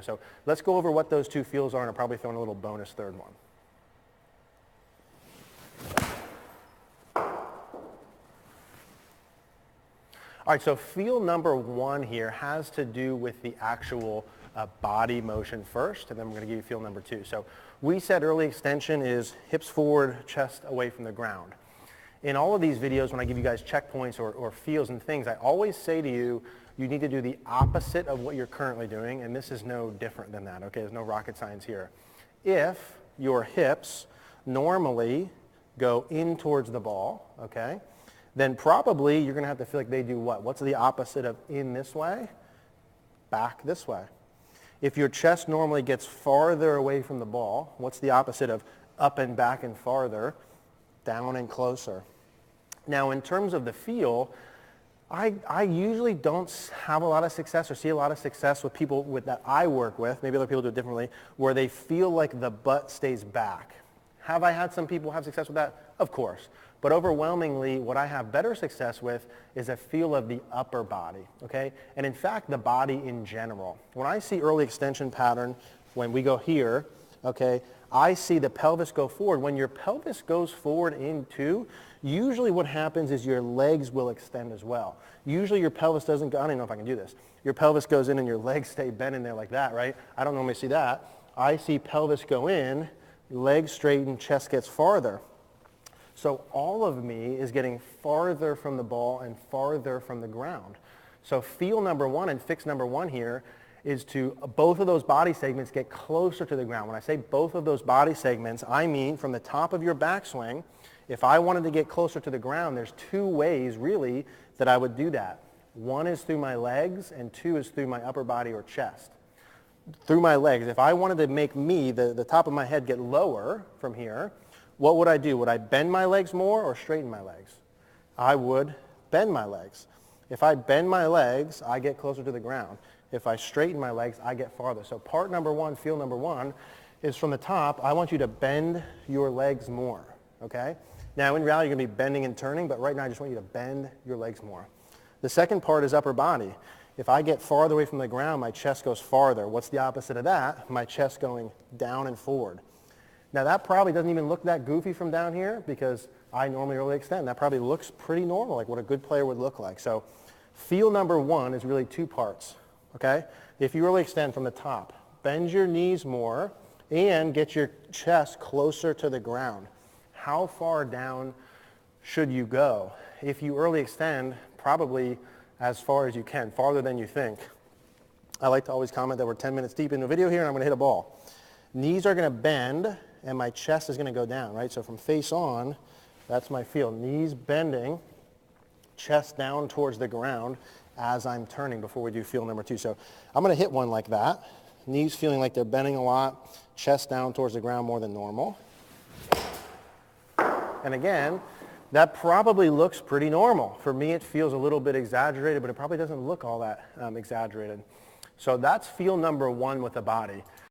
So let's go over what those two feels are, and I'll probably throw in a little bonus third one. All right, so feel number one here has to do with the actual body motion first, and then we're going to give you feel number two. So we said early extension is hips forward, chest away from the ground. In all of these videos, when I give you guys checkpoints or feels and things, I always say to you, you need to do the opposite of what you're currently doing, and this is no different than that, okay? There's no rocket science here. If your hips normally go in towards the ball, okay, then probably you're going to have to feel like they do what? What's the opposite of in this way? Back this way. If your chest normally gets farther away from the ball, what's the opposite of up and back and farther? Down and closer. Now, in terms of the feel, I usually don't have a lot of success or see a lot of success with people that I work with, maybe other people do it differently, where they feel like the butt stays back. Have I had some people have success with that? Of course. But overwhelmingly, what I have better success with is a feel of the upper body, okay? And in fact, the body in general. When I see early extension pattern, when we go here, okay, I see the pelvis go forward. When your pelvis goes forward in two, usually what happens is your legs will extend as well. Usually your pelvis doesn't go, I don't even know if I can do this. Your pelvis goes in and your legs stay bent in there like that, right? I don't normally see that. I see pelvis go in, legs straighten, chest gets farther. So all of me is getting farther from the ball and farther from the ground. So feel number one and fix number one here is to both of those body segments get closer to the ground. When I say both of those body segments, I mean from the top of your backswing, if I wanted to get closer to the ground, there's two ways really that I would do that. One is through my legs and two is through my upper body or chest. Through my legs, if I wanted to make me, the top of my head get lower from here, what would I do? Would I bend my legs more or straighten my legs? I would bend my legs. If I bend my legs, I get closer to the ground. If I straighten my legs, I get farther. So part number one, feel number one, is from the top, I want you to bend your legs more, okay? Now in reality, you're going to be bending and turning, but right now I just want you to bend your legs more. The second part is upper body. If I get farther away from the ground, my chest goes farther. What's the opposite of that? My chest going down and forward. Now that probably doesn't even look that goofy from down here because I normally early extend. That probably looks pretty normal, like what a good player would look like. So feel number one is really two parts, okay? If you early extend from the top, bend your knees more and get your chest closer to the ground. How far down should you go? If you early extend, probably as far as you can, farther than you think. I like to always comment that we're 10 minutes deep in the video here and I'm going to hit a ball. Knees are going to bend and my chest is going to go down, right? So from face on, that's my feel. Knees bending, chest down towards the ground as I'm turning before we do feel number two. So I'm going to hit one like that. Knees feeling like they're bending a lot, chest down towards the ground more than normal. And again, that probably looks pretty normal. For me, it feels a little bit exaggerated, but it probably doesn't look all that exaggerated. So that's feel number one with the body.